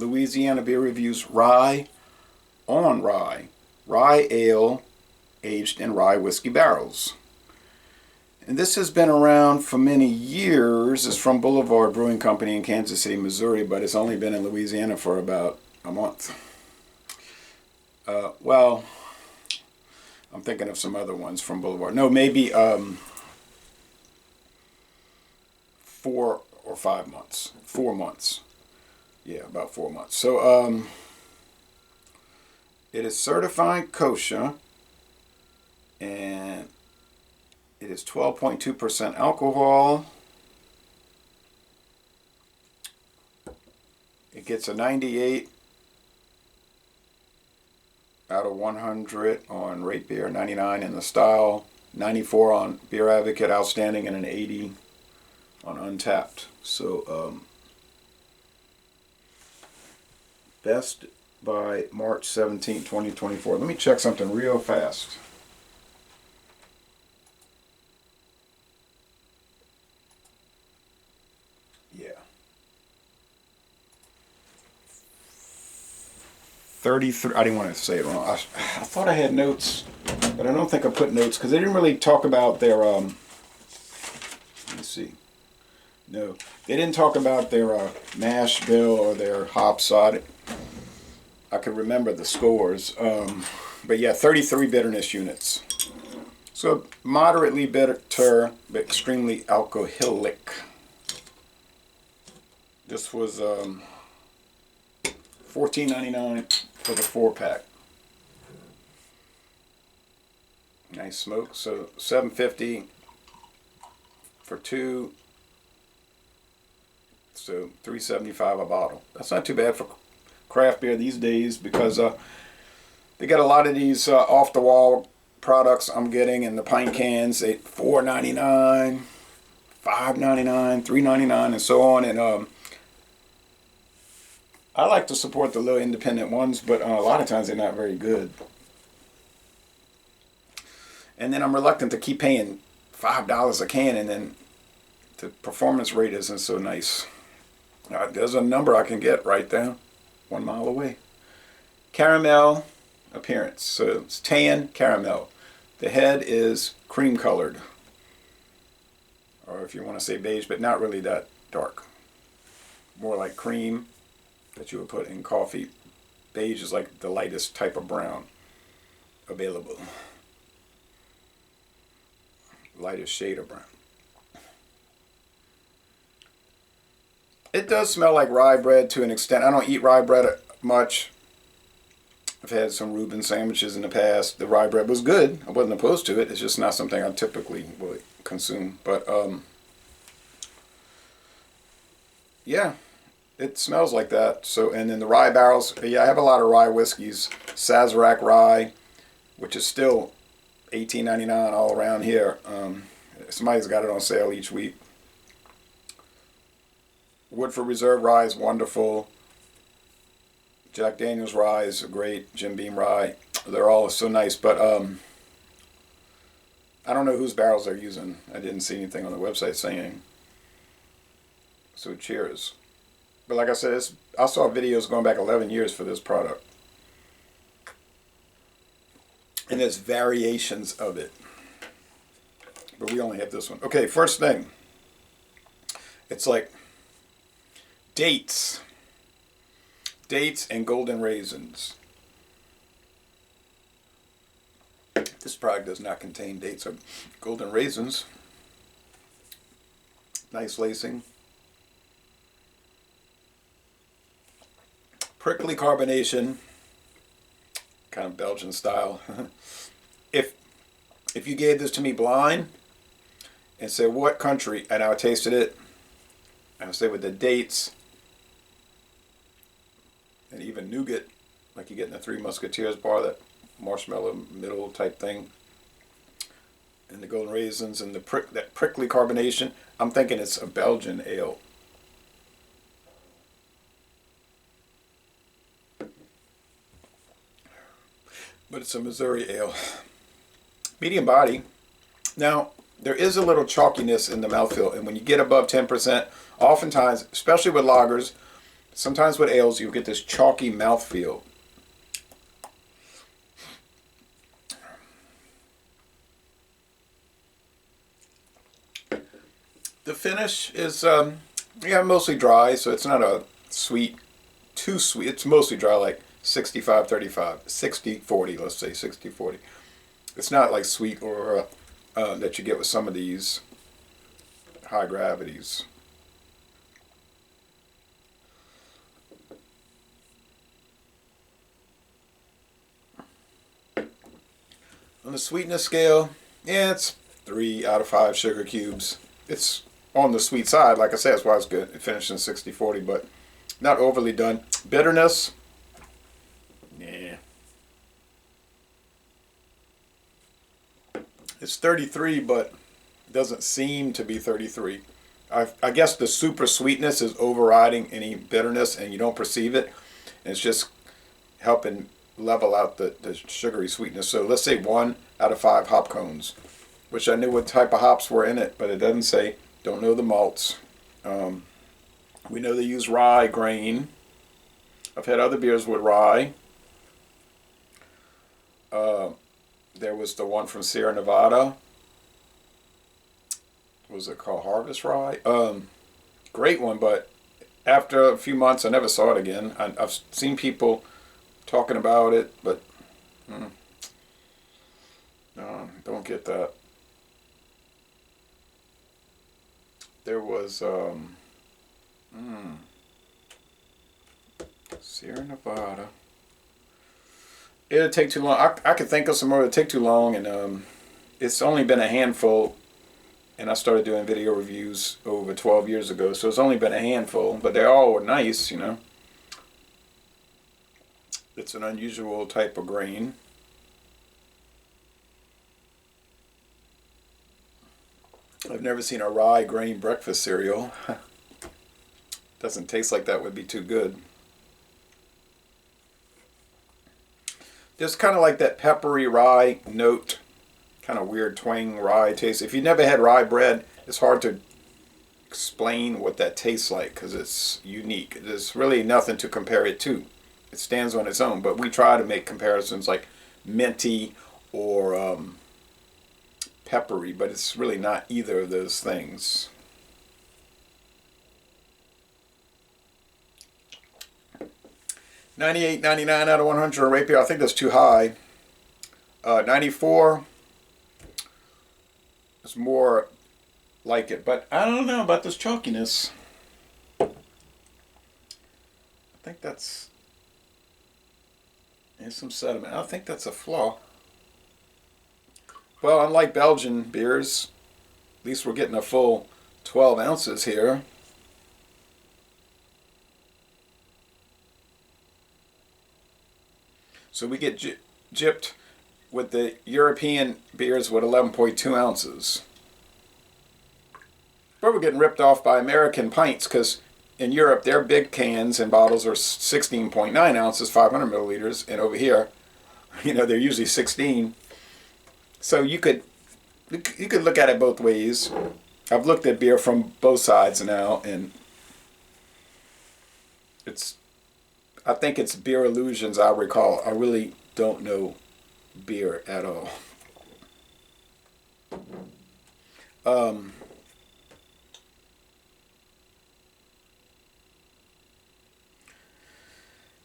Louisiana Beer Reviews Rye on Rye. Rye ale aged in rye whiskey barrels. And this has been around for many years. It's from Boulevard Brewing Company in Kansas City, Missouri, but it's only been in Louisiana for about a month. Well, I'm thinking of some other ones from Boulevard. No, maybe 4 or 5 months. 4 months. Yeah, about 4 months. So, it is certified kosher, and it is 12.2% alcohol. It gets a 98 out of 100 on Rate Beer, 99 in the Style, 94 on Beer Advocate, Outstanding, and an 80 on Untapped. So, best by March 17, 2024. Let me check something real fast. Yeah. 33, I didn't want to say it wrong. I thought I had notes, but I don't think I put notes because they didn't really talk about their, let me see. No, they didn't talk about their mash bill or their hops. I could remember the scores. But yeah, 33 bitterness units. So moderately bitter, but extremely alcoholic. This was $14.99 for the 4-pack. Nice smoke. So $7.50 for 2. So $3.75 a bottle. That's not too bad for craft beer these days because they got a lot of these off the wall products I'm getting in the pint cans at $4.99, $5.99, $3.99, and so on. And I like to support the little independent ones, but a lot of times they're not very good. And then I'm reluctant to keep paying $5 a can, and then the performance rate isn't so nice. There's a number I can get right there, 1 mile away. Caramel appearance. So it's tan caramel. The head is cream colored, or if you want to say beige, but not really that dark. More like cream that you would put in coffee. Beige is like the lightest type of brown available. Lightest shade of brown. It does smell like rye bread to an extent. I don't eat rye bread much. I've had some Reuben sandwiches in the past. The rye bread was good. I wasn't opposed to it. It's just not something I typically would consume. But, yeah. It smells like that. So, and then the rye barrels, yeah, I have a lot of rye whiskeys. Sazerac rye, which is still $18.99 all around here. Somebody's got it on sale each week. Woodford Reserve rye is wonderful. Jack Daniel's rye is great. Jim Beam rye, they're all so nice. But I don't know whose barrels they're using. I didn't see anything on the website saying. So cheers. But like I said, I saw videos going back 11 years for this product. And there's variations of it. But we only have this one. Okay, first thing. It's like dates. Dates and golden raisins. This product does not contain dates or golden raisins. Nice lacing. Prickly carbonation, kind of Belgian style. If you gave this to me blind and said what country, and I tasted it, I would say with the dates and even nougat, like you get in the Three Musketeers bar, that marshmallow middle type thing, and the golden raisins and that prickly carbonation, I'm thinking it's a Belgian ale. But it's a Missouri ale. Medium body. Now, there is a little chalkiness in the mouthfeel, and when you get above 10%, oftentimes, especially with lagers, Sometimes with ales, you get this chalky mouthfeel. The finish is, yeah, mostly dry, so it's not a sweet, too sweet. It's mostly dry, like 65-35, 60-40, let's say 60-40. It's not like sweet or that you get with some of these high gravities. On the sweetness scale, yeah, it's 3 out of 5 sugar cubes. It's on the sweet side, like I said, that's why it's good. It finished in 60-40, but not overly done. Bitterness, yeah. It's 33, but it doesn't seem to be 33. I guess the super sweetness is overriding any bitterness and you don't perceive it. And it's just helping level out the sugary sweetness. So let's say 1 out of 5 hop cones, which I knew what type of hops were in it, but it doesn't say. Don't know the malts. We know they use rye grain. I've had other beers with rye. There was the one from Sierra Nevada. What was it called? Harvest Rye? Great one, but after a few months I never saw it again. I've seen people talking about it, but no, don't get that. There was Sierra Nevada. It'll take too long. I could think of some more. It'll take too long, and it's only been a handful. And I started doing video reviews over 12 years ago, so it's only been a handful, but they all were nice, you know. It's an unusual type of grain. I've never seen a rye grain breakfast cereal. Doesn't taste like that would be too good. There's kind of like that peppery rye note, kind of weird twang rye taste. If you never had rye bread, it's hard to explain what that tastes like because it's unique. There's really nothing to compare it to. It stands on its own, but we try to make comparisons like minty or peppery, but it's really not either of those things. $98, $99 out of 100 on Rapier. I think that's too high. 94 is more like it, but I don't know about this chalkiness. I think there's some sediment. I think that's a flaw. Well, unlike Belgian beers, at least we're getting a full 12 ounces here. So we get gypped with the European beers with 11.2 ounces. But we're getting ripped off by American pints because in Europe their big cans and bottles are 16.9 ounces, 500 milliliters, and over here, you know, they're usually 16. So you could look at it both ways. I've looked at beer from both sides now, and I think it's beer illusions. I recall. I really don't know beer at all.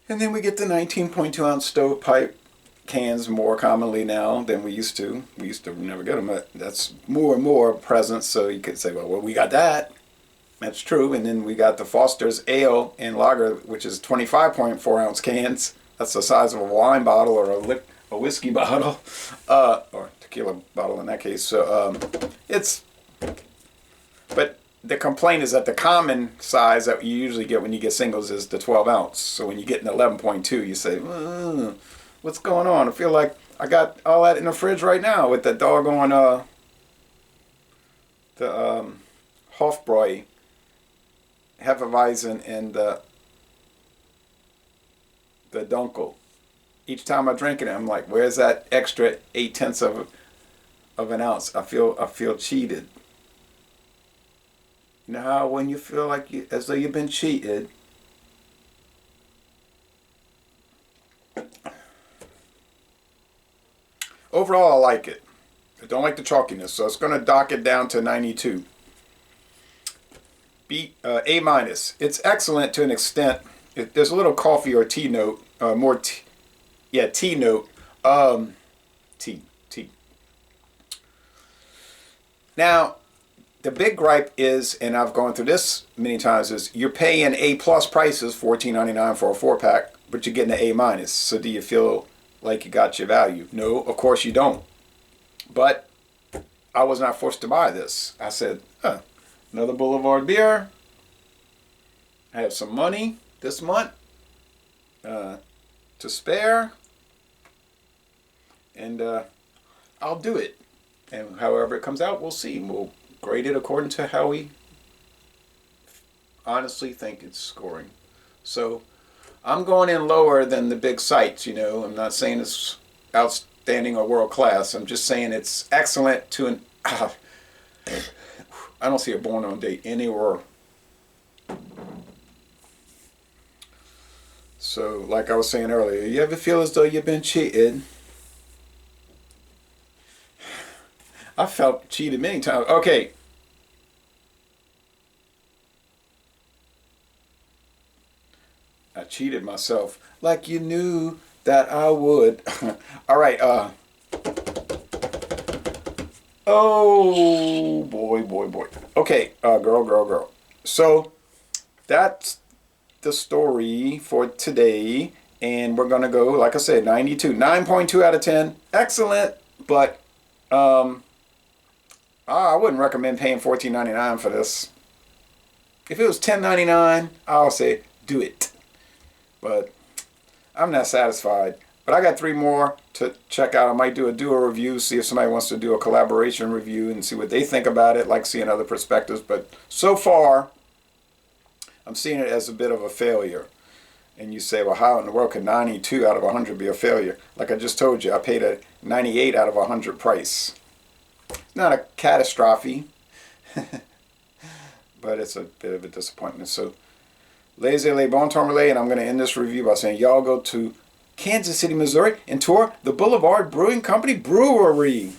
And then we get the 19.2 ounce stovepipe cans more commonly now than we used to. We used to never get them, but that's more and more present. So you could say, well, we got that. That's true. And then we got the Foster's Ale and Lager, which is 25.4 ounce cans. That's the size of a wine bottle or a whiskey bottle, or tequila bottle in that case. So but the complaint is that the common size that you usually get when you get singles is the 12 ounce. So when you get an 11.2, you say, what's going on? I feel like I got all that in the fridge right now with the doggone the Hofbräu, Hefeweizen, and the Dunkel. Each time I drink it, I'm like, where's that extra 0.8 of an ounce? I feel cheated. You know how when you feel like as though you've been cheated, overall, I like it. I don't like the chalkiness, so it's going to dock it down to 92. A minus. It's excellent to an extent. There's a little coffee or tea note, tea note. Tea. Now, the big gripe is, and I've gone through this many times, is you're paying A plus prices, $14.99 for a 4-pack, but you're getting an A minus. So do you feel like you got your value? No, of course you don't. But I was not forced to buy this. I said, another Boulevard beer. I have some money this month to spare, and I'll do it. And however it comes out, we'll see. We'll grade it according to how we honestly think it's scoring. So I'm going in lower than the big sites, you know. I'm not saying it's outstanding or world class. I'm just saying it's excellent to an... I don't see a born on date anywhere. So, like I was saying earlier, you ever feel as though you've been cheated? I felt cheated many times. Okay. I cheated myself like you knew that I would. All right. Oh, boy. Okay, girl. So, that's the story for today. And we're going to go, like I said, 92. 9.2 out of 10. Excellent, but... I wouldn't recommend paying $14.99 for this. If it was $10.99, I'll say do it. But I'm not satisfied. But I got 3 more to check out. I might do a review, see if somebody wants to do a collaboration review and see what they think about it, like seeing other perspectives. But so far, I'm seeing it as a bit of a failure. And you say, well, how in the world could 92 out of 100 be a failure? Like I just told you, I paid a 98 out of 100 price. It's not a catastrophe, but it's a bit of a disappointment. So, laissez-les bon temps relais, and I'm going to end this review by saying y'all go to Kansas City, Missouri, and tour the Boulevard Brewing Company Brewery.